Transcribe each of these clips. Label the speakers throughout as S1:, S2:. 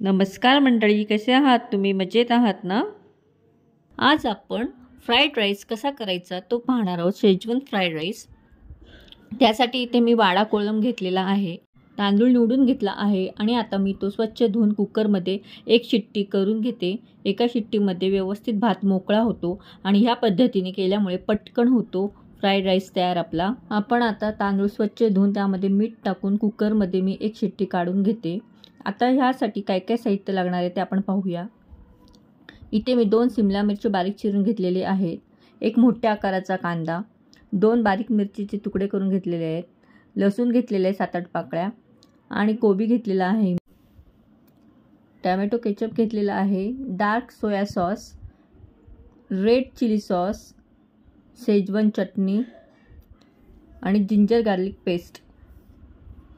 S1: नमस्कार मंडळी, कसे आहात तुम्ही? मजेत आहात ना? आज आपण फ्राईड राईस कसा करायचा तो पाहणार आहोत. Schezwan fried rice. त्यासाठी इथे मी वाडा कोलम घेतलेला आहे, तांदूळ निवडून घेतला आहे आणि आता मी तो स्वच्छ धुवून कुकरमध्ये एक शिट्टी करून घेते. एका शिट्टीमध्ये व्यवस्थित भात मोकळा होतो आणि ह्या पद्धतीने केल्यामुळे पटकन होतो फ्राईड राईस तयार आपला. आपण आता तांदूळ स्वच्छ धुवून त्यामध्ये मीठ टाकून कुकरमध्ये मी एक शिट्टी काढून घेते. आता ह्यासाठी काय काय साहित्य लागणार आहे ते आपण पाहूया. इथे मी 2 शिमला मिरची बारीक चिरून घेतलेले आहेत, एक मोठ्या आकाराचा कांदा, 2 बारीक मिरचीचे तुकडे करून घेतलेले आहेत, लसूण घेतलेले आहे 7-8 पाकळ्या आणि कोबी घेतलेला आहे, टोमॅटो केचप घेतलेला आहे, dark soya sauce, red chilli sauce, schezwan चटणी आणि जिंजर गार्लिक पेस्ट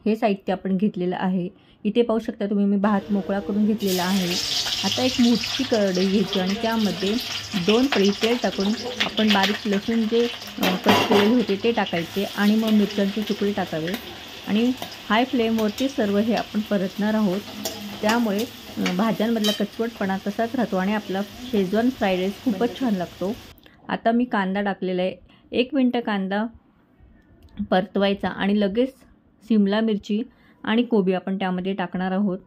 S1: हे साहित्य आपण घेतलेलं आहे. इथे पाहू शकता तुम्ही मी भात मोकळा करून घेतलेला आहे. आता एक मोठी कढई घ्यायची आणि त्यामध्ये 2 पळी तेल टाकून आपण बारीक लसूण जे कट केलेले होते ते टाकायचे आणि मग मिरच्यांचे तुकडे टाकावे आणि हाय फ्लेमवरती सर्व हे आपण परतणार आहोत. त्यामुळे भाज्यांमधला कचवटपणा तसाच राहतो आणि आपला शेजवान फ्राईड राईस खूपच छान लागतो. आता मी कांदा टाकलेला आहे. 1 मिनिट कांदा परतवायचा आणि लगेच शिमला मिरची आणि कोबी आपण त्यामध्ये टाकणार आहोत.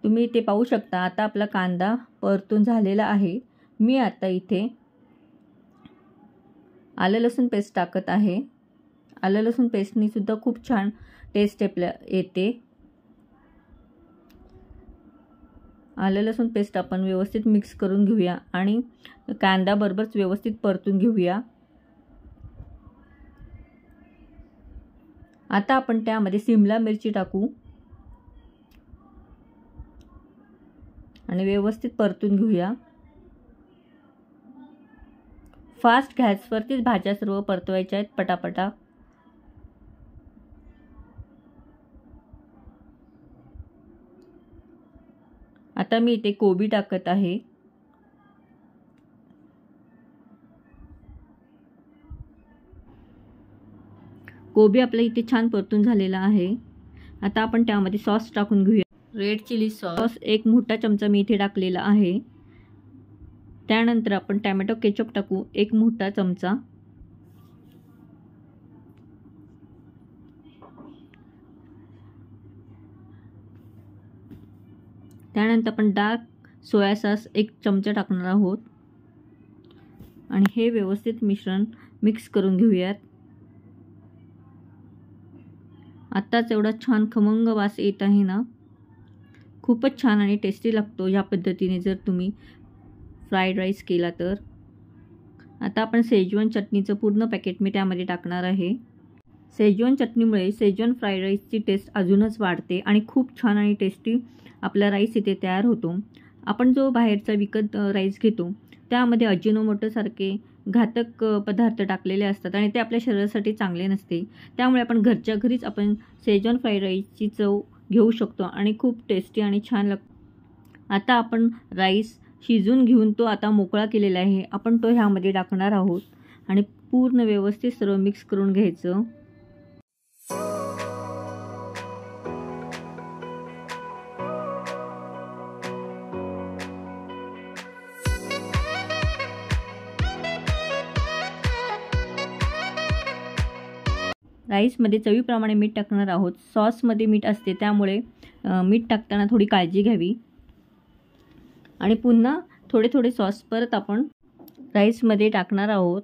S1: तुम्ही इथे पाहू शकता आता आपला कांदा परतून झालेला आहे. मी आता इथे आलं लसूण पेस्ट टाकत आहे. आलं लसूण पेस्टनी सुद्धा खूप छान टेस्ट येते. आलं लसूण पेस्ट आपण व्यवस्थित मिक्स करून घेऊया आणि कांदा बरोबरच व्यवस्थित परतून घेऊया. आता आपण त्यामध्ये शिमला मिरची टाकू आणि व्यवस्थित परतून घेऊया. फास्ट गॅसवरतीच भाज्या सर्व परतवायच्या आहेत पटापटा. आता मी इथे कोबी टाकत आहे. कोबी आपल्या इथे छान परतून झालेला आहे. आता आपण त्यामध्ये सॉस टाकून घेऊया. रेड चिली सॉस 1 मोठा चमचा मी इथे टाकलेला आहे. त्यानंतर आपण टोमॅटो केचप टाकू 1 मोठा चमचा. त्यानंतर आपण डार्क सोया सॉस 1 चमचा टाकणार आहोत आणि हे व्यवस्थित मिश्रण मिक्स करून घेऊयात. आत्ताच एवढा छान खमंग वास येत आहे ना, खूपच छान आणि टेस्टी लागतो ह्या पद्धतीने जर तुम्ही फ्राईड राईस केला तर. आता आपण शेजवान चटणीचं पूर्ण पॅकेट मी त्यामध्ये टाकणार आहे. शेजवान चटणीमुळे शेजवान फ्राईड राईसची टेस्ट अजूनच वाढते आणि खूप छान आणि टेस्टी आपला राईस इथे तयार होतो. आपण जो बाहेरचा विकत राईस घेतो त्यामध्ये अजिनोमोटो सारखे घातक पदार्थ टाकलेले असतात आणि ते आपल्या शरीरासाठी चांगले नसते. त्यामुळे आपण घरच्या घरीच आपण शेजवान फ्राईड राईसची चव घेऊ शकतो आणि खूप टेस्टी आणि छान लागतो. आता आपण राईस शिजून घेऊन तो आता मोकळा केलेला आहे. आपण तो ह्यामध्ये टाकणार आहोत आणि पूर्ण व्यवस्थित सर्व मिक्स करून घ्यायचं. राईसमध्ये चवीप्रमाणे मीठ टाकणार आहोत. सॉसमध्ये मीठ असते त्यामुळे मीठ टाकताना थोडी काळजी घ्यावी आणि पुन्हा थोडे थोडे सॉस परत आपण राईसमध्ये टाकणार आहोत.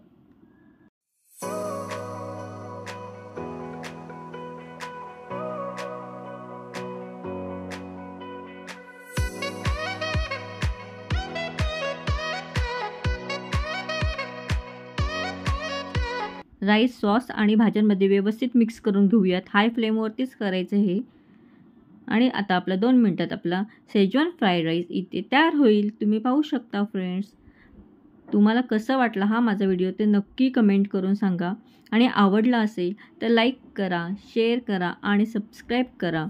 S1: राईस सॉस आणि भाज्यांमध्ये व्यवस्थित मिक्स करून घेऊयात. हाय फ्लेमवरतीच करायचं हे. आणि आता आपला 2 मिनिटात आपला शेजवान फ्राईड राईस इथे तयार होईल. तुम्ही पाहू शकता फ्रेंड्स. तुम्हाला कसं वाटला हा माझा व्हिडिओ ते नक्की कमेंट करून सांगा आणि आवडला असेल तर लाईक करा, शेअर करा आणि सबस्क्राईब करा.